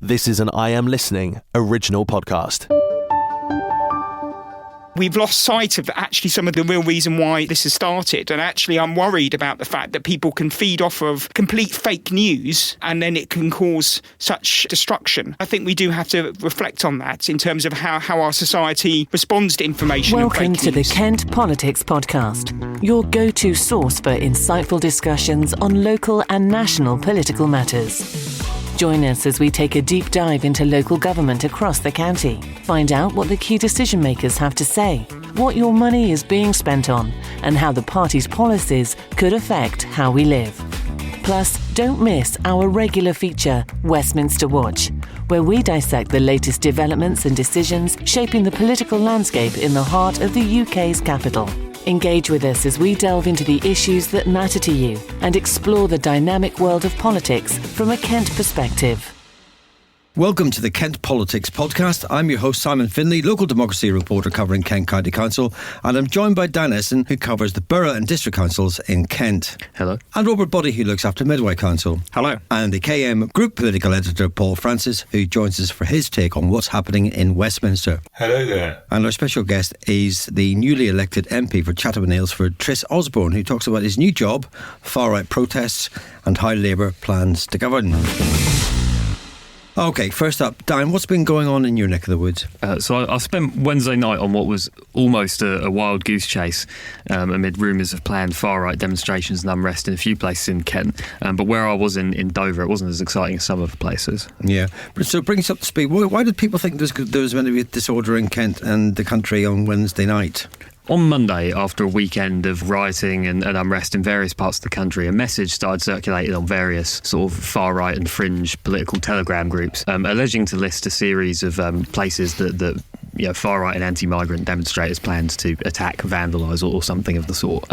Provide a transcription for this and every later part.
This is an I Am Listening original podcast. We've lost sight of actually some of the real reason why this has started. And actually, I'm worried about the fact that people can feed off of complete fake news and then it can cause such destruction. I think we do have to reflect on that in terms of how our society responds to information. Welcome to the Kent Politics Podcast, your go-to source for insightful discussions on local and national political matters. Join us as we take a deep dive into local government across the county. Find out what the key decision makers have to say, what your money is being spent on, and how the party's policies could affect how we live. Plus, don't miss our regular feature, Westminster Watch, where we dissect the latest developments and decisions shaping the political landscape in the heart of the UK's capital. Engage with us as we delve into the issues that matter to you and explore the dynamic world of politics from a Kent perspective. Welcome to the Kent Politics Podcast. I'm your host, Simon Finlay, local democracy reporter covering Kent County Council, and I'm joined by Dan Essen, who covers the borough and district councils in Kent. Hello. And Robert Buddy, who looks after Medway Council. Hello. And the KM Group Political Editor, Paul Francis, who joins us for his take on what's happening in Westminster. Hello there. And our special guest is the newly elected MP for Chatham and Aylesford, Tristan Osborne, who talks about his new job, far-right protests, and how Labour plans to govern. OK, first up, Dan, what's been going on in your neck of the woods? So I spent Wednesday night on what was almost a wild goose chase amid rumours of planned far-right demonstrations and unrest in a few places in Kent. But where I was in Dover, it wasn't as exciting as some other places. Yeah, but so bring us up to speed. Why did people think there was going to be disorder in Kent and the country on Wednesday night? On Monday, after a weekend of rioting and unrest in various parts of the country, a message started circulating on various sort of far-right and fringe political telegram groups, alleging to list a series of places that far-right and anti-migrant demonstrators planned to attack, vandalise or something of the sort.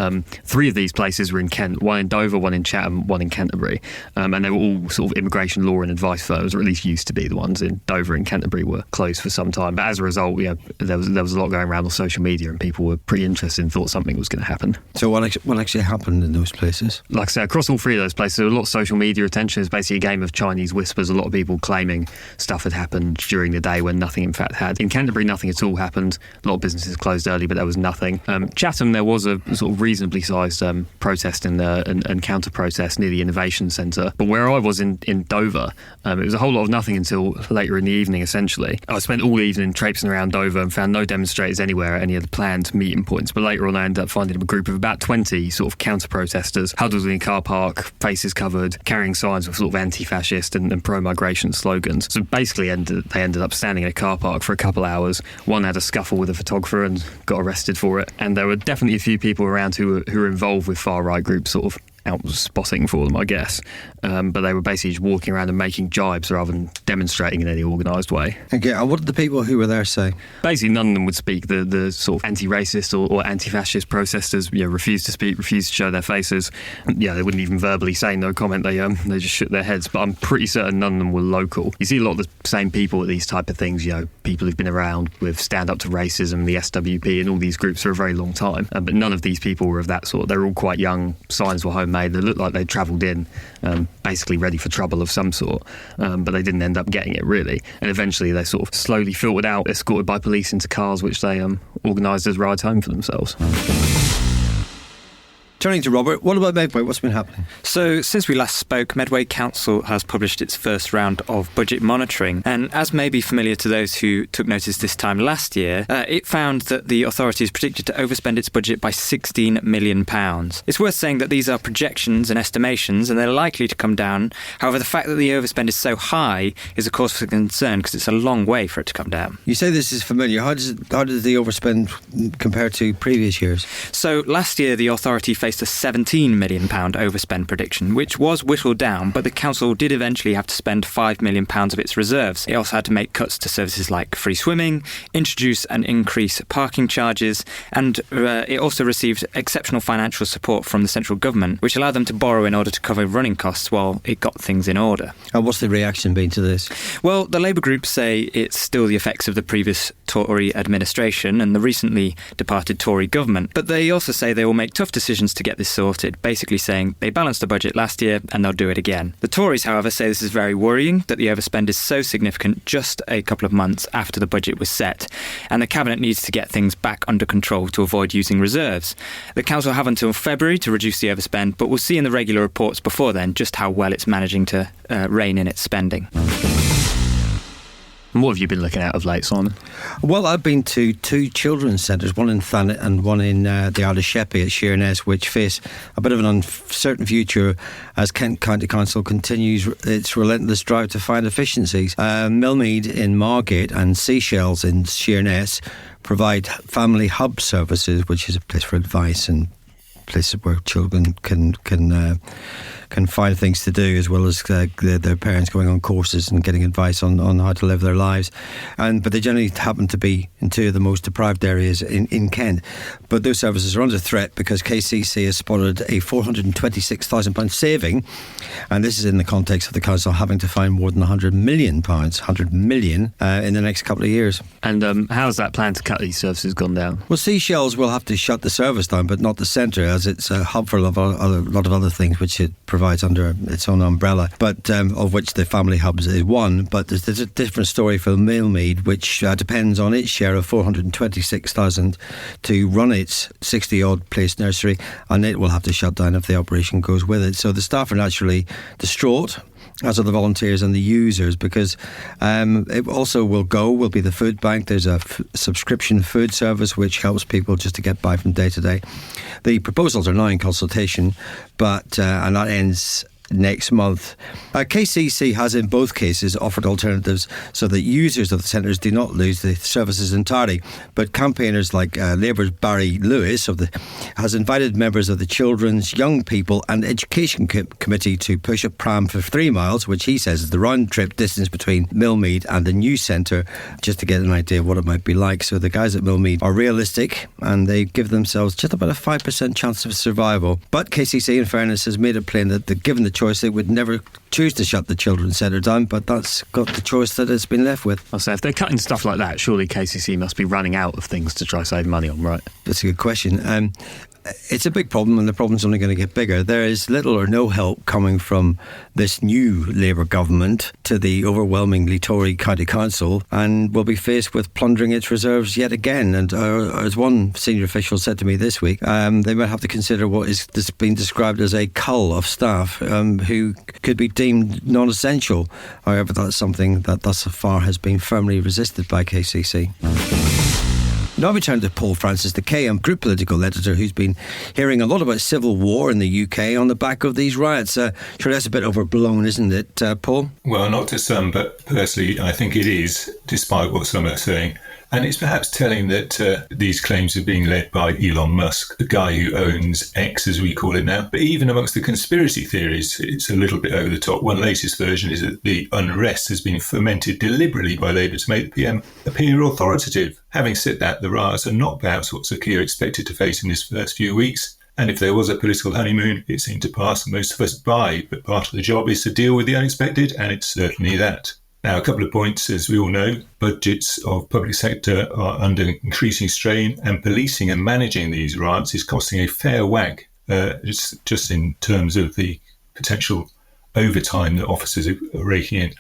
3 of these places were in Kent, one in Dover, one in Chatham, one in Canterbury, and they were all sort of immigration law and advice firms, or at least used to be. The ones in Dover and Canterbury were closed for some time, but as a result, there was a lot going around on social media and people were pretty interested and thought something was going to happen. So what actually happened in those places? Like I say, across all 3 of those places, there was a lot of social media attention. It was basically a game of Chinese whispers, a lot of people claiming stuff had happened during the day when nothing in fact had. In Canterbury, nothing at all happened. A lot of businesses closed early, but there was nothing. Chatham, there was a sort of reasonably sized protest and counter-protest near the Innovation Centre. But where I was in Dover, it was a whole lot of nothing until later in the evening, essentially. I spent all evening traipsing around Dover and found no demonstrators anywhere at any of the planned meeting points. But later on, I ended up finding a group of about 20 sort of counter-protesters huddled in a car park, faces covered, carrying signs with sort of anti-fascist and pro-migration slogans. So basically, they ended up standing in a car park for a couple hours. One had a scuffle with a photographer and got arrested for it. And there were definitely a few people around who were involved with far-right groups, sort of out spotting for them, I guess. But they were basically just walking around and making jibes rather than demonstrating in any organised way. Okay, and what did the people who were there say? Basically, none of them would speak. The sort of anti-racist or anti-fascist protesters refused to speak, refused to show their faces. They wouldn't even verbally say no comment. They just shook their heads. But I'm pretty certain none of them were local. You see a lot of the same people at these type of things, people who've been around with Stand Up to Racism, the SWP and all these groups for a very long time. But none of these people were of that sort. They were all quite young. Signs were homemade. They looked like they'd travelled in, basically ready for trouble of some sort, but they didn't end up getting it, really. And eventually they sort of slowly filtered out, escorted by police into cars, which they organised as rides home for themselves. Turning to Robert, what about Medway? What's been happening? So, since we last spoke, Medway Council has published its first round of budget monitoring. And as may be familiar to those who took notice this time last year, it found that the authority is predicted to overspend its budget by £16 million. It's worth saying that these are projections and estimations, and they're likely to come down. However, the fact that the overspend is so high is a cause for concern, because it's a long way for it to come down. You say this is familiar. How does the overspend compare to previous years? So, last year, the authority faced a £17 million overspend prediction, which was whittled down, but the council did eventually have to spend £5 million of its reserves. It also had to make cuts to services like free swimming, introduce and increase parking charges, and it also received exceptional financial support from the central government, which allowed them to borrow in order to cover running costs while it got things in order. And what's the reaction been to this? Well, the Labour groups say it's still the effects of the previous Tory administration and the recently departed Tory government. But they also say they will make tough decisions to get this sorted, basically saying they balanced the budget last year and they'll do it again. The Tories, however, say this is very worrying, that the overspend is so significant just a couple of months after the budget was set, and the Cabinet needs to get things back under control to avoid using reserves. The Council have until February to reduce the overspend, but we'll see in the regular reports before then just how well it's managing to rein in its spending. And what have you been looking at of late, Simon? Well, I've been to two children's centres, one in Thanet and one in the Aylesford at Sheerness, which face a bit of an uncertain future as Kent County Council continues its relentless drive to find efficiencies. Millmead in Margate and Seychelles in Sheerness provide family hub services, which is a place for advice and places where children can find things to do, as well as their parents going on courses and getting advice on how to live their lives. But they generally happen to be in two of the most deprived areas in Kent. But those services are under threat because KCC has spotted a £426,000 saving, and this is in the context of the council having to find more than £100 million in the next couple of years. And how's that plan to cut these services gone down? Well, Seychelles will have to shut the service down, but not the centre, as it's a hub for a lot of other things which it provides under its own umbrella, but of which the family hubs is one. But there's a different story for Millmead, which depends on its share of $426,000 to run its 60-odd place nursery, and it will have to shut down if the operation goes with it. So the staff are naturally distraught, as are the volunteers and the users, because it also will be the food bank. There's a subscription food service which helps people just to get by from day to day. The proposals are now in consultation, but and that ends next month. KCC has in both cases offered alternatives so that users of the centres do not lose the services entirely, but campaigners like Labour's Barry Lewis has invited members of the Children's, Young People and Education Committee to push a pram for 3 miles, which he says is the round trip distance between Millmead and the new centre, just to get an idea of what it might be like. So the guys at Millmead are realistic and they give themselves just about a 5% chance of survival. But KCC, in fairness, has made it plain that given the choice, they would never choose to shut the children's centre down, but that's got the choice that it's been left with. I'll say, if they're cutting stuff like that, surely KCC must be running out of things to try save money on, right? That's a good question. It's a big problem, and the problem's only going to get bigger. There is little or no help coming from this new Labour government to the overwhelmingly Tory County Council, and will be faced with plundering its reserves yet again. And as one senior official said to me this week, they might have to consider what is being described as a cull of staff who could be deemed non-essential. However, that's something that thus far has been firmly resisted by KCC. Now we turn to Paul Francis, the KM Group political editor, who's been hearing a lot about civil war in the UK on the back of these riots. Sure, that's a bit overblown, isn't it, Paul? Well, not to some, but personally I think it is, despite what some are saying. And it's perhaps telling that these claims are being led by Elon Musk, the guy who owns X, as we call it now. But even amongst the conspiracy theories, it's a little bit over the top. One latest version is that the unrest has been fomented deliberately by Labour to make the PM appear authoritative. Having said that, the riots are not perhaps what Sir Keir expected to face in his first few weeks. And if there was a political honeymoon, it seemed to pass most of us by. But part of the job is to deal with the unexpected, and it's certainly that. Now, a couple of points, as we all know, budgets of public sector are under increasing strain, and policing and managing these riots is costing a fair whack, just in terms of the potential overtime that officers are raking in.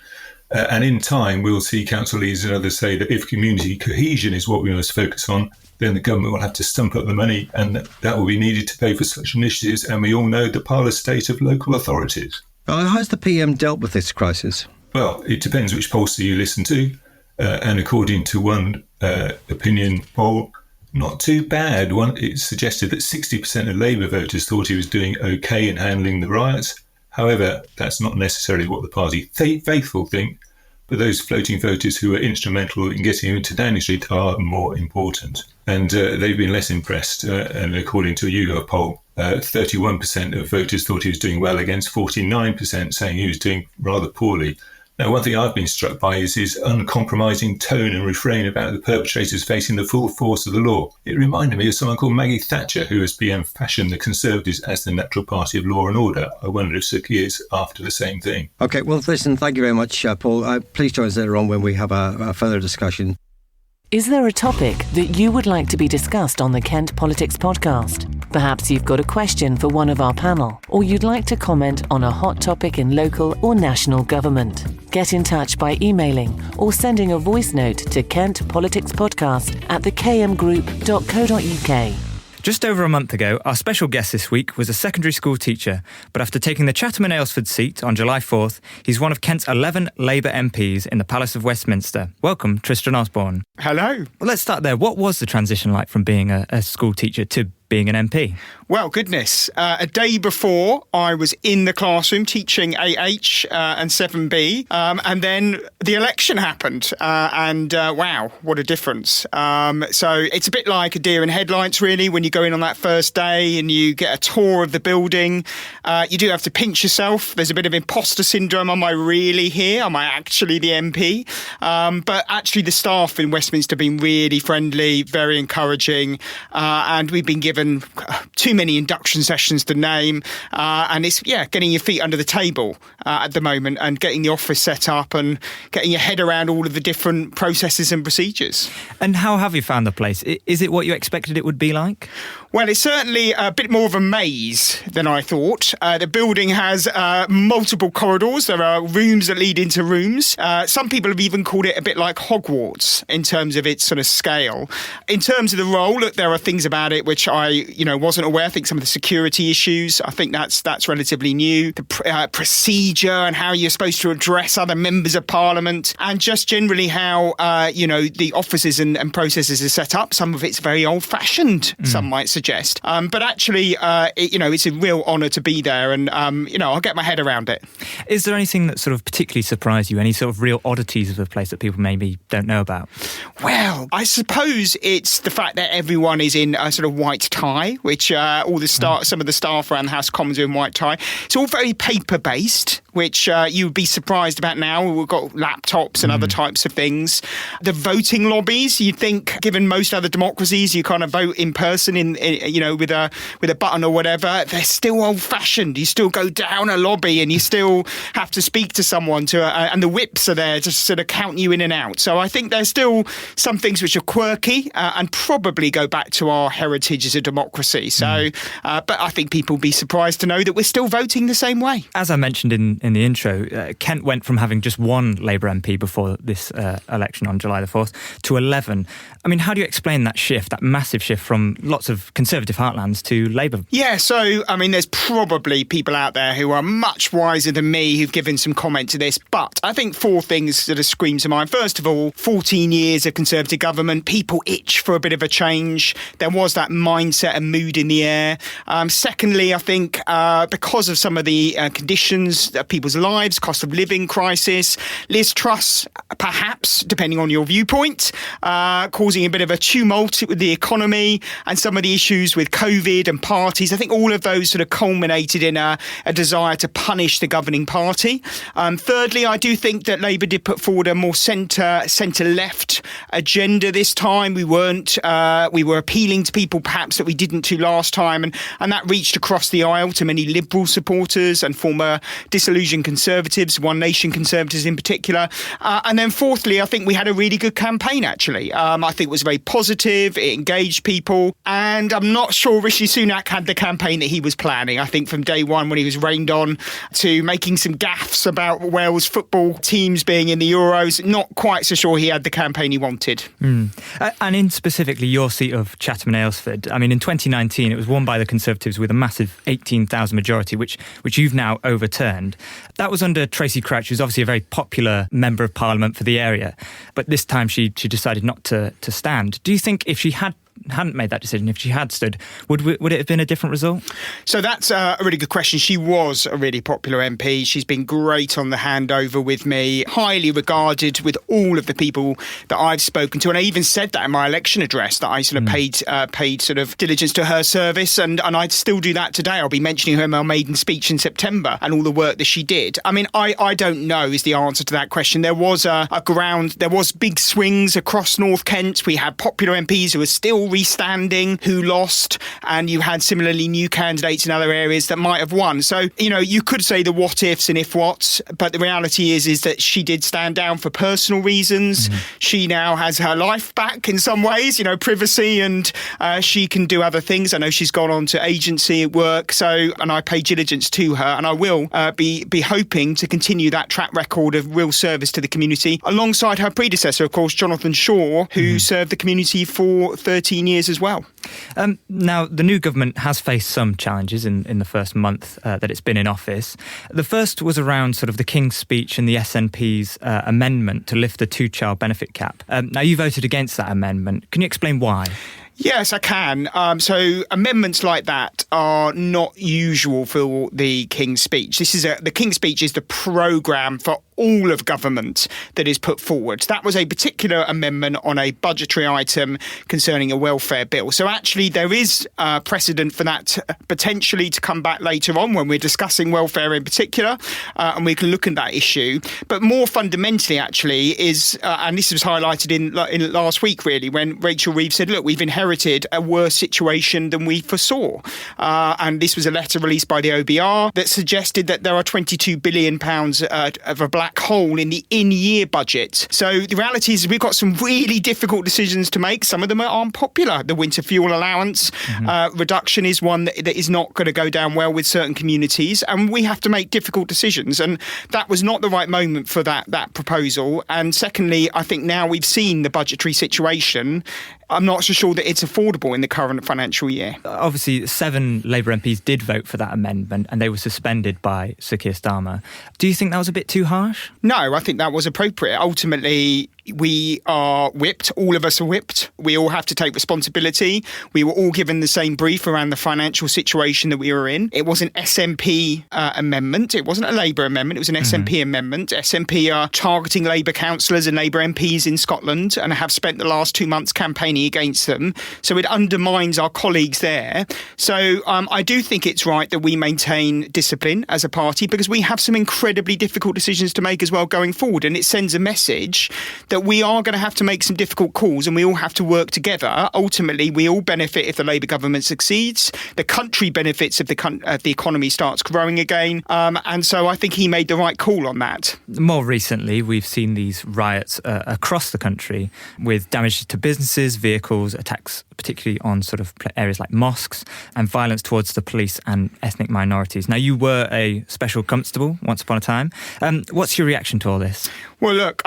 And in time, we'll see council leaders and others say that if community cohesion is what we must focus on, then the government will have to stump up the money, and that will be needed to pay for such initiatives. And we all know the parlous state of local authorities. How's the PM dealt with this crisis? Well, it depends which pollster you listen to. And according to one opinion poll, not too bad. It suggested that 60% of Labour voters thought he was doing OK in handling the riots. However, that's not necessarily what the party faithful think, but those floating voters who were instrumental in getting him into Downing Street are more important. And they've been less impressed. And according to a YouGov poll, 31% of voters thought he was doing well, against 49% saying he was doing rather poorly. Now, one thing I've been struck by is his uncompromising tone and refrain about the perpetrators facing the full force of the law. It reminded me of someone called Maggie Thatcher, who as PM fashioned the Conservatives as the natural party of law and order. I wonder if Sir Keir's after the same thing. OK, well, listen, thank you very much, Paul. Please join us later on when we have a further discussion. Is there a topic that you would like to be discussed on the Kent Politics Podcast? Perhaps you've got a question for one of our panel, or you'd like to comment on a hot topic in local or national government. Get in touch by emailing or sending a voice note to kentpoliticspodcast@thekmgroup.co.uk. Just over a month ago, our special guest this week was a secondary school teacher, but after taking the Chatham and Aylesford seat on July 4th, he's one of Kent's 11 Labour MPs in the Palace of Westminster. Welcome, Tristan Osborne. Hello. Well, let's start there. What was the transition like from being a school teacher to being an MP? Well, goodness. A day before, I was in the classroom teaching AH and 7B, and then the election happened, and wow, what a difference. So it's a bit like a deer in headlights, really, when you go in on that first day and you get a tour of the building. You do have to pinch yourself. There's a bit of imposter syndrome. Am I really here? Am I actually the MP? But actually, the staff in Westminster have been really friendly, very encouraging, and we've been given too many induction sessions to name, and it's getting your feet under the table at the moment and getting the office set up and getting your head around all of the different processes and procedures. And how have you found the place? Is it what you expected it would be like? Well, it's certainly a bit more of a maze than I thought. The building has multiple corridors. There are rooms that lead into rooms. Some people have even called it a bit like Hogwarts in terms of its sort of scale. In terms of the role, look, there are things about it which I wasn't aware. I think some of the security issues, I think that's relatively new. The procedure and how you're supposed to address other members of Parliament, and just generally how the offices and processes are set up. Some of it's very old-fashioned, some might suggest. But actually, it's a real honour to be there, and I'll get my head around it. Is there anything that sort of particularly surprised you? Any sort of real oddities of the place that people maybe don't know about? Well, I suppose it's the fact that everyone is in a sort of white tie, which some of the staff around the House of Commons are in white tie. It's all very paper-based, which you would be surprised about now. We've got laptops and other types of things. The voting lobbies, you'd think, given most other democracies, you kind of vote in person with a button or whatever. They're still old-fashioned. You still go down a lobby and you still have to speak to someone and the whips are there to sort of count you in and out. So I think there's still some things which are quirky and probably go back to our heritage as a democracy. So, but I think people will be surprised to know that we're still voting the same way. As I mentioned in the intro, Kent went from having just one Labour MP before this election on July the 4th to 11. I mean, how do you explain that shift, that massive shift from lots of Conservative heartlands to Labour? Yeah, so, I mean, there's probably people out there who are much wiser than me who've given some comment to this, but I think four things that have screamed to mind. First of all, 14 years of Conservative government, people itch for a bit of a change. There was that mindset and mood in the air. Secondly, I think because of some of the conditions of people's lives, cost of living crisis, Liz Truss, perhaps, depending on your viewpoint, causing a bit of a tumult with the economy and some of the issues with COVID and parties. I think all of those sort of culminated in a desire to punish the governing party. Thirdly, I do think that Labour did put forward a more centre-left agenda this time. We were appealing to people perhaps that we didn't to last time, and that reached across the aisle to many Liberal supporters and former disillusioned Conservatives, One Nation Conservatives in particular. And then fourthly, I think we had a really good campaign, actually. I think it was very positive, it engaged people, and I'm not sure Rishi Sunak had the campaign that he was planning. I think from day one when he was rained on to making some gaffes about Wales football teams being in the Euros, not quite so sure he had the campaign he wanted. And in specifically your seat of Chatham and Aylesford, I mean, in 2019 it was won by the Conservatives with a massive 18,000 majority, which you've now overturned. That was under Tracy Crouch, who's obviously a very popular member of Parliament for the area, but this time she decided not to stand. Do you think if she hadn't made that decision, if she had stood, would it have been a different result? So that's a really good question. She was a really popular MP. She's been great on the handover with me, highly regarded with all of the people that I've spoken to. And I even said that in my election address, that I sort of paid sort of diligence to her service. And I'd still do that today. I'll be mentioning her in my maiden speech in September and all the work that she did. I mean, I don't know is the answer to that question. There was there was big swings across North Kent. We had popular MPs who are still Tory standing who lost, and you had similarly new candidates in other areas that might have won. So, you could say the what ifs and if whats, but the reality is that she did stand down for personal reasons. She now has her life back in some ways, privacy, and she can do other things. I know she's gone on to agency work, and I pay diligence to her, and I will be hoping to continue that track record of real service to the community alongside her predecessor, of course, Jonathan Shaw, who served the community for 13 years as well. Now, the new government has faced some challenges in the first month that it's been in office. The first was around sort of the King's Speech and the SNP's amendment to lift the two-child benefit cap. Now, you voted against that amendment. Can you explain why? Yes, I can. So amendments like that are not usual for the King's Speech. The King's Speech is the programme for all of government that is put forward. That was a particular amendment on a budgetary item concerning a welfare bill. So actually there is precedent for that potentially to come back later on when we're discussing welfare in particular, and we can look at that issue. But more fundamentally actually is, and this was highlighted in last week really, when Rachel Reeves said, look, we've inherited a worse situation than we foresaw. And this was a letter released by the OBR that suggested that there are £22 billion of a black hole in the in-year budget. So the reality is we've got some really difficult decisions to make. Some of them are unpopular. The winter fuel allowance reduction is one that is not going to go down well with certain communities, and we have to make difficult decisions. And that was not the right moment for that proposal. And secondly, I think now we've seen the budgetary situation, I'm not so sure that it's affordable in the current financial year. Obviously, 7 Labour MPs did vote for that amendment and they were suspended by Sir Keir Starmer. Do you think that was a bit too harsh? No, I think that was appropriate. Ultimately, we are whipped. All of us are whipped. We all have to take responsibility. We were all given the same brief around the financial situation that we were in. It was an SNP amendment. It wasn't a Labour amendment. It was an SNP amendment. SNP are targeting Labour councillors and Labour MPs in Scotland and have spent the last 2 months campaigning against them. So it undermines our colleagues there. So I do think it's right that we maintain discipline as a party, because we have some incredibly difficult decisions to make as well going forward. And it sends a message that we are going to have to make some difficult calls and we all have to work together. Ultimately, we all benefit if the Labour government succeeds. The country benefits if the economy starts growing again. And so I think he made the right call on that. More recently, we've seen these riots across the country with damage to businesses, vehicles, attacks particularly on sort of areas like mosques, and violence towards the police and ethnic minorities. Now, you were a special constable once upon a time. What's your reaction to all this? Well, look,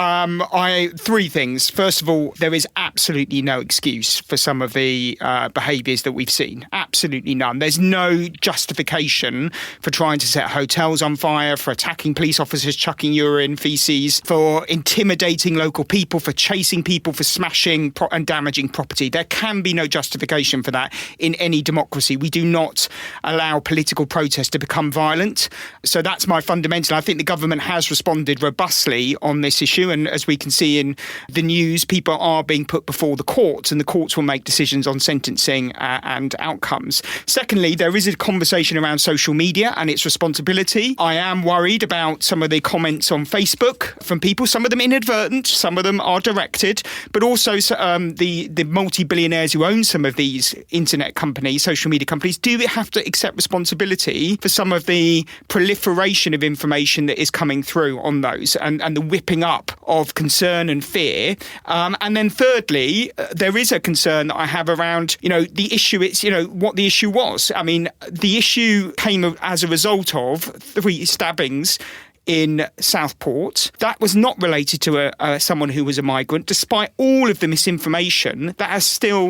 three things. First of all, there is absolutely no excuse for some of the behaviours that we've seen. Absolutely none. There's no justification for trying to set hotels on fire, for attacking police officers, chucking urine, faeces, for intimidating local people, for chasing people, for smashing and damaging property. There can be no justification for that in any democracy. We do not allow political protest to become violent. So that's my fundamental. I think the government has responded robustly on this issue, and as we can see in the news, people are being put before the courts, and the courts will make decisions on sentencing and outcomes. Secondly, there is a conversation around social media and its responsibility. I am worried about some of the comments on Facebook from people, some of them inadvertent, some of them are directed, but also the multi-billionaires who own some of these internet companies, social media companies, do have to accept responsibility for some of the proliferation of information that is coming through on those, and the whipping up of concern and fear. And then thirdly, there is a concern that I have around, the issue. It's, what the issue was. I mean, the issue came as a result of 3 stabbings in Southport. That was not related to someone who was a migrant, despite all of the misinformation.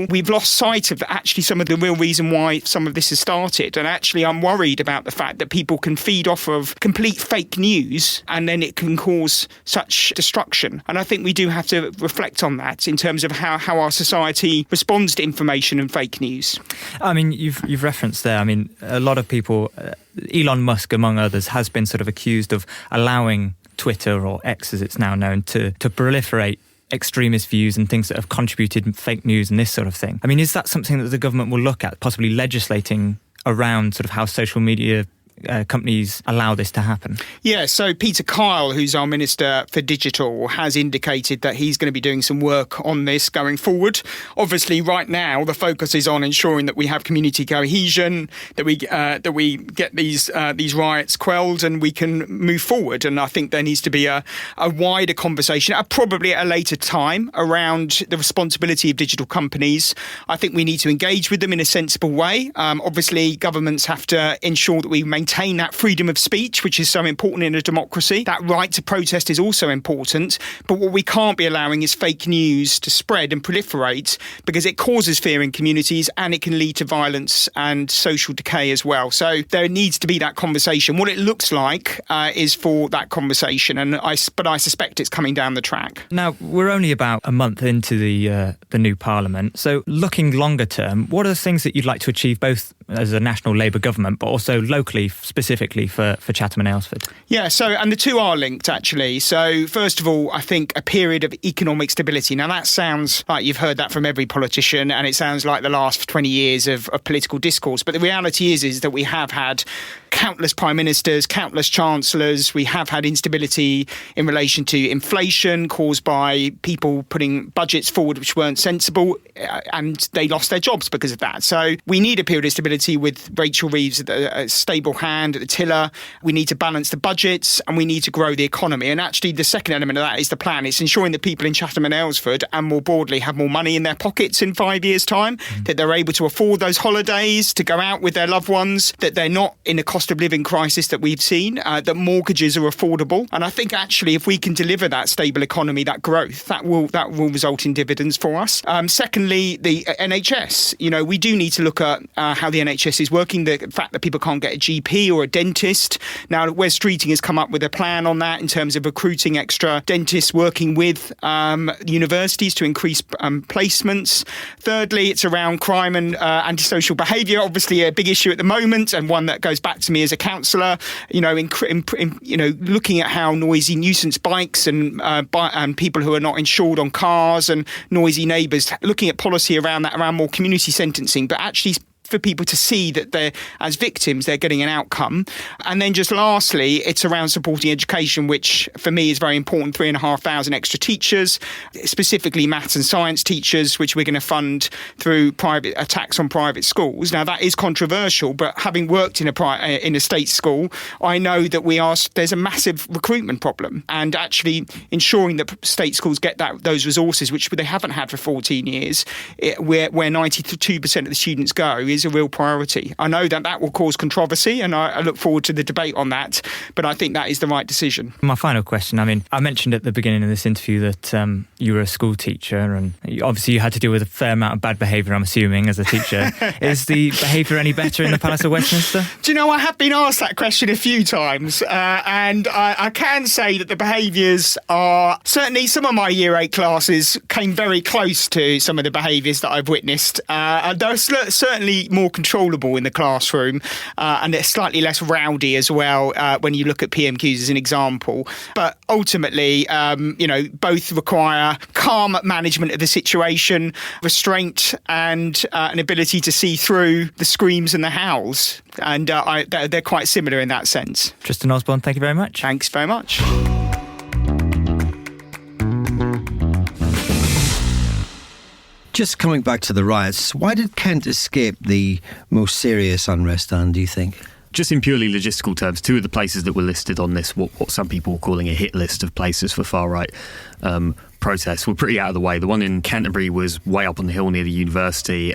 We've lost sight of actually some of the real reason why some of this has started. And actually, I'm worried about the fact that people can feed off of complete fake news and then it can cause such destruction. And I think we do have to reflect on that in terms of how our society responds to information and fake news. I mean, you've referenced there, a lot of people, Elon Musk, among others, has been sort of accused of allowing Twitter, or X as it's now known, to proliferate extremist views and things that have contributed fake news and this sort of thing. Is that something that the government will look at, possibly legislating around sort of how social media companies allow this to happen? Yeah, so Peter Kyle, who's our Minister for Digital, has indicated that he's going to be doing some work on this going forward. Obviously, right now, the focus is on ensuring that we have community cohesion, that we get these riots quelled and we can move forward. And I think there needs to be a wider conversation, probably at a later time, around the responsibility of digital companies. I think we need to engage with them in a sensible way. Obviously, governments have to ensure that we maintain that freedom of speech, which is so important in a democracy. That right to protest is also important. But what we can't be allowing is fake news to spread and proliferate, because it causes fear in communities and it can lead to violence and social decay as well. So there needs to be that conversation. What it looks like is for that conversation, but I suspect it's coming down the track. Now, we're only about a month into the new Parliament. So looking longer term, what are the things that you'd like to achieve both as a national Labour government, but also locally, specifically for Chatham and Aylesford? Yeah, and the two are linked, actually. So first of all, I think a period of economic stability. Now, that sounds like you've heard that from every politician, and it sounds like the last 20 years of political discourse. But the reality is that we have had countless prime ministers, countless chancellors. We have had instability in relation to inflation caused by people putting budgets forward which weren't sensible, and they lost their jobs because of that. So we need a period of stability with Rachel Reeves at a stable hand at the tiller. We need to balance the budgets and we need to grow the economy. And actually, the second element of that is the plan. It's ensuring that people in Chatham and Aylesford and more broadly have more money in their pockets in 5 years' time, that they're able to afford those holidays, to go out with their loved ones, that they're not in a cost of living crisis that we've seen, that mortgages are affordable. And I think actually if we can deliver that stable economy, that growth, that will result in dividends for us. Secondly, the NHS. We do need to look at how the NHS is working, the fact that people can't get a GP or a dentist. Now, Wes Streeting has come up with a plan on that in terms of recruiting extra dentists, working with universities to increase placements. Thirdly, it's around crime and antisocial behaviour, obviously a big issue at the moment, and one that goes back to me as a councillor. Looking at how noisy nuisance bikes and people who are not insured on cars and noisy neighbours, looking at policy around that, around more community sentencing, but actually for people to see that they're, as victims, they're getting an outcome. And then just lastly, it's around supporting education, which for me is very important. 3,500 extra teachers, specifically maths and science teachers, which we're going to fund through a tax on private schools. Now, that is controversial, but having worked in a state school, I know that there's a massive recruitment problem, and actually ensuring that state schools get those resources, which they haven't had for 14 years, where 92% of the students go, is a real priority. I know that will cause controversy, and I look forward to the debate on that, but I think that is the right decision. My final question, I mentioned at the beginning of this interview that you were a school teacher, and obviously you had to deal with a fair amount of bad behaviour, I'm assuming, as a teacher. Is the behaviour any better in the Palace of Westminster? Do you know, I have been asked that question a few times, and I can say that the behaviours are, certainly some of my Year 8 classes came very close to some of the behaviours that I've witnessed. They're certainly more controllable in the classroom, and they're slightly less rowdy as well when you look at PMQs as an example. But ultimately, both require calm management of the situation, restraint, and an ability to see through the screams and the howls. And they're quite similar in that sense. Tristan Osborne, thank you very much. Thanks very much. Just coming back to the riots, why did Kent escape the most serious unrest, Anne, do you think? Just in purely logistical terms, two of the places that were listed on this, what some people are calling a hit list of places for far-right protests, were pretty out of the way. The one in Canterbury was way up on the hill near the university,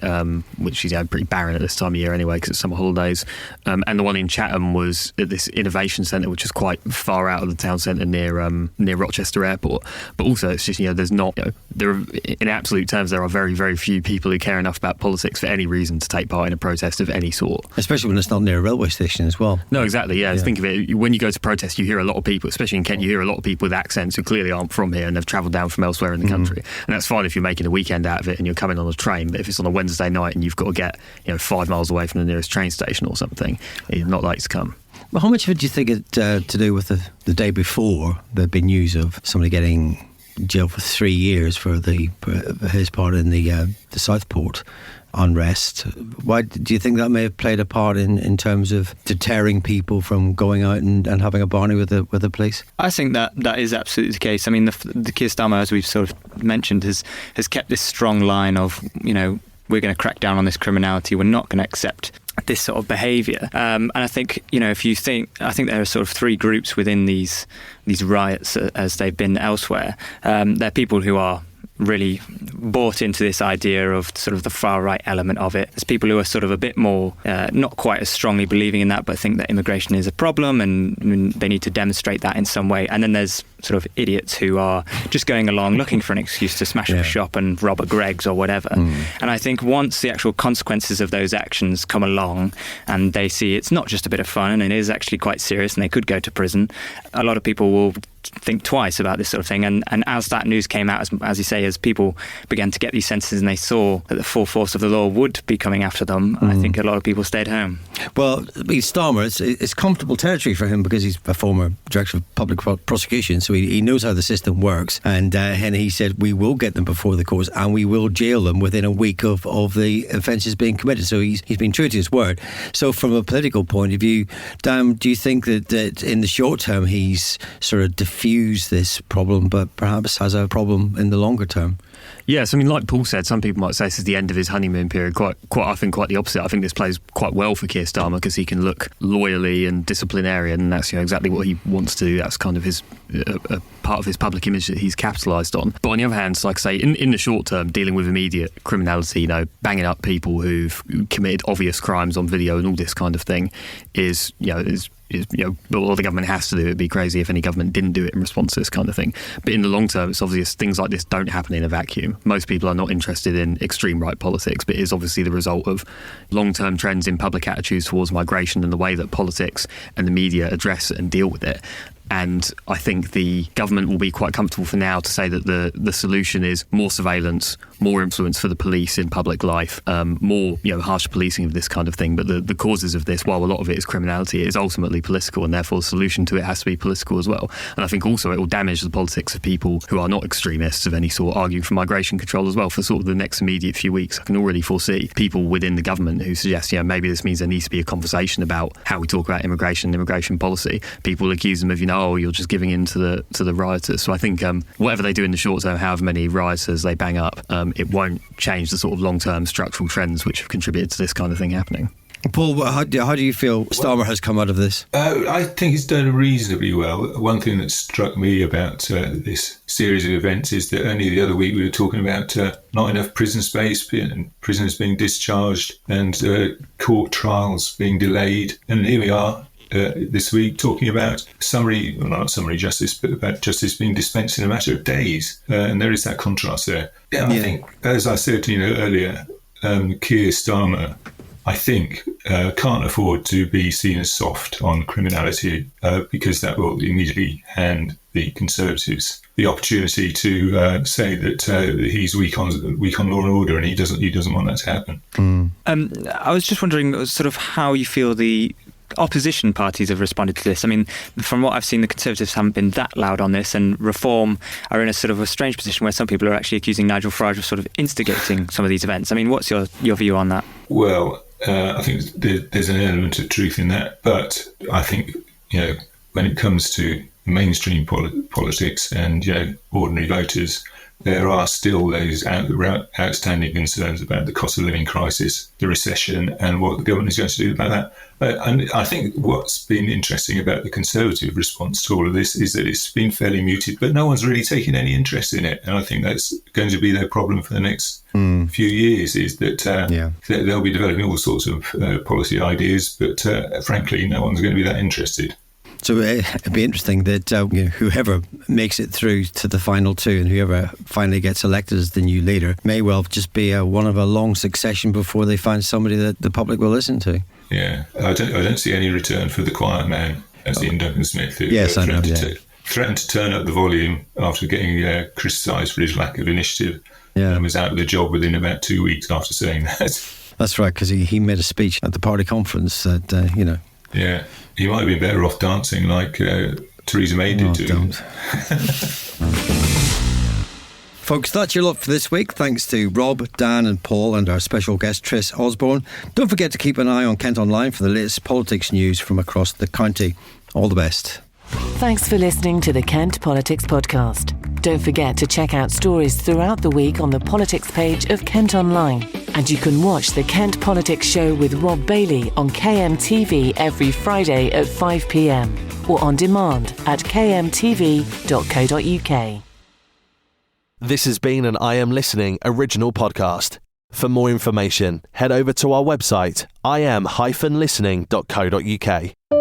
which is pretty barren at this time of year anyway because it's summer holidays. And the one in Chatham was at this innovation centre, which is quite far out of the town centre near Rochester Airport. But also, it's just there's not there are, in absolute terms, there are very, very few people who care enough about politics for any reason to take part in a protest of any sort. Especially when it's not near a railway station as well. No, exactly. Yeah. Think of it. When you go to protest, you hear a lot of people, especially in Kent, you hear a lot of people with accents who clearly aren't from here and have travelled down from elsewhere in the country. And that's fine if you're making a weekend out of it and you're coming on a train, but if it's on a Wednesday night and you've got to get 5 miles away from the nearest train station or something, you're not likely to come. Well, how much of it do you think it to do with the day before there'd been news of somebody getting jailed for 3 years for his part in the Southport unrest. Why do you think that may have played a part in terms of deterring people from going out and having a barney with the police? I think that is absolutely the case. I mean, the Keir Starmer, as we've sort of mentioned, has kept this strong line of, we're going to crack down on this criminality. We're not going to accept this sort of behaviour. And I think, I think there are sort of three groups within these riots as they've been elsewhere. There are people who are really bought into this idea of sort of the far right element of it. There's people who are sort of a bit more not quite as strongly believing in that, but think that immigration is a problem and they need to demonstrate that in some way. And then there's sort of idiots who are just going along looking for an excuse to smash up a shop and rob a Greggs or whatever. And I think once the actual consequences of those actions come along and they see it's not just a bit of fun and it is actually quite serious and they could go to prison, a lot of people will think twice about this sort of thing. And as that news came out, as you say, as people began to get these sentences and they saw that the full force of the law would be coming after them, I think a lot of people stayed home. Well, Starmer, it's comfortable territory for him because he's a former director of public prosecution, so he knows how the system works. And he said, we will get them before the courts and we will jail them within a week of the offences being committed. So he's been true to his word. So from a political point of view, Dan, do you think that in the short term he's sort of diffused this problem, but perhaps has a problem in the longer term? Yes, I mean, like Paul said, some people might say this is the end of his honeymoon period. I think quite the opposite. I think this plays quite well for Keir Starmer because he can look loyally and disciplinarian, and that's exactly what he wants to do. That's kind of his a part of his public image that he's capitalised on. But on the other hand, like I say, in the short term, dealing with immediate criminality, banging up people who've committed obvious crimes on video and all this kind of thing is well, the government has to do it. It'd be crazy if any government didn't do it in response to this kind of thing. But in the long term, it's obvious things like this don't happen in a vacuum. Most people are not interested in extreme right politics, but it is obviously the result of long-term trends in public attitudes towards migration and the way that politics and the media address and deal with it. And I think the government will be quite comfortable for now to say that the solution is more surveillance, more influence for the police in public life, more harsh policing of this kind of thing. But the causes of this, while a lot of it is criminality, it is ultimately political, and therefore the solution to it has to be political as well. And I think also it will damage the politics of people who are not extremists of any sort, arguing for migration control as well for sort of the next immediate few weeks. I can already foresee people within the government who suggest, maybe this means there needs to be a conversation about how we talk about immigration and immigration policy. People accuse them of, you're just giving in to the rioters. So I think whatever they do in the short term, however many rioters they bang up, it won't change the sort of long-term structural trends which have contributed to this kind of thing happening. Paul, how do you feel Starmer has come out of this? I think he's done reasonably well. One thing that struck me about this series of events is that only the other week we were talking about not enough prison space and prisoners being discharged and court trials being delayed. And here we are this week talking about not summary justice, but about justice being dispensed in a matter of days. And there is that contrast there. I think, as I said earlier, Keir Starmer, I think, can't afford to be seen as soft on criminality because that will immediately hand the Conservatives the opportunity to say that he's weak on law and order, and he doesn't want that to happen. I was just wondering sort of how you feel the opposition parties have responded to this. I mean, from what I've seen, the Conservatives haven't been that loud on this, and Reform are in a sort of a strange position where some people are actually accusing Nigel Farage of sort of instigating some of these events. I mean, what's your view on that? Well, I think there's an element of truth in that, but I think, when it comes to mainstream politics and, ordinary voters, there are still those outstanding concerns about the cost of living crisis, the recession, and what the government is going to do about that. And I think what's been interesting about the Conservative response to all of this is that it's been fairly muted, but no one's really taken any interest in it. And I think that's going to be their problem for the next few years, is that they'll be developing all sorts of policy ideas, but frankly, no one's going to be that interested. So it'd be interesting that whoever makes it through to the final two and whoever finally gets elected as the new leader may well just be one of a long succession before they find somebody that the public will listen to. Yeah, I don't see any return for the quiet man, as Ian Duncan Smith, who threatened to turn up the volume after getting criticised for his lack of initiative and was out of the job within about 2 weeks after saying that. That's right, because he made a speech at the party conference that, Yeah, he might have been better off dancing like Theresa May did too. Folks, that's your lot for this week. Thanks to Rob, Dan and Paul and our special guest Tris Osborne. Don't forget to keep an eye on Kent Online for the latest politics news from across the county. All the best. Thanks for listening to the Kent Politics Podcast. Don't forget to check out stories throughout the week on the politics page of Kent Online. And you can watch the Kent Politics Show with Rob Bailey on KMTV every Friday at 5 p.m. or on demand at kmtv.co.uk. This has been an I Am Listening original podcast. For more information, head over to our website, im-listening.co.uk.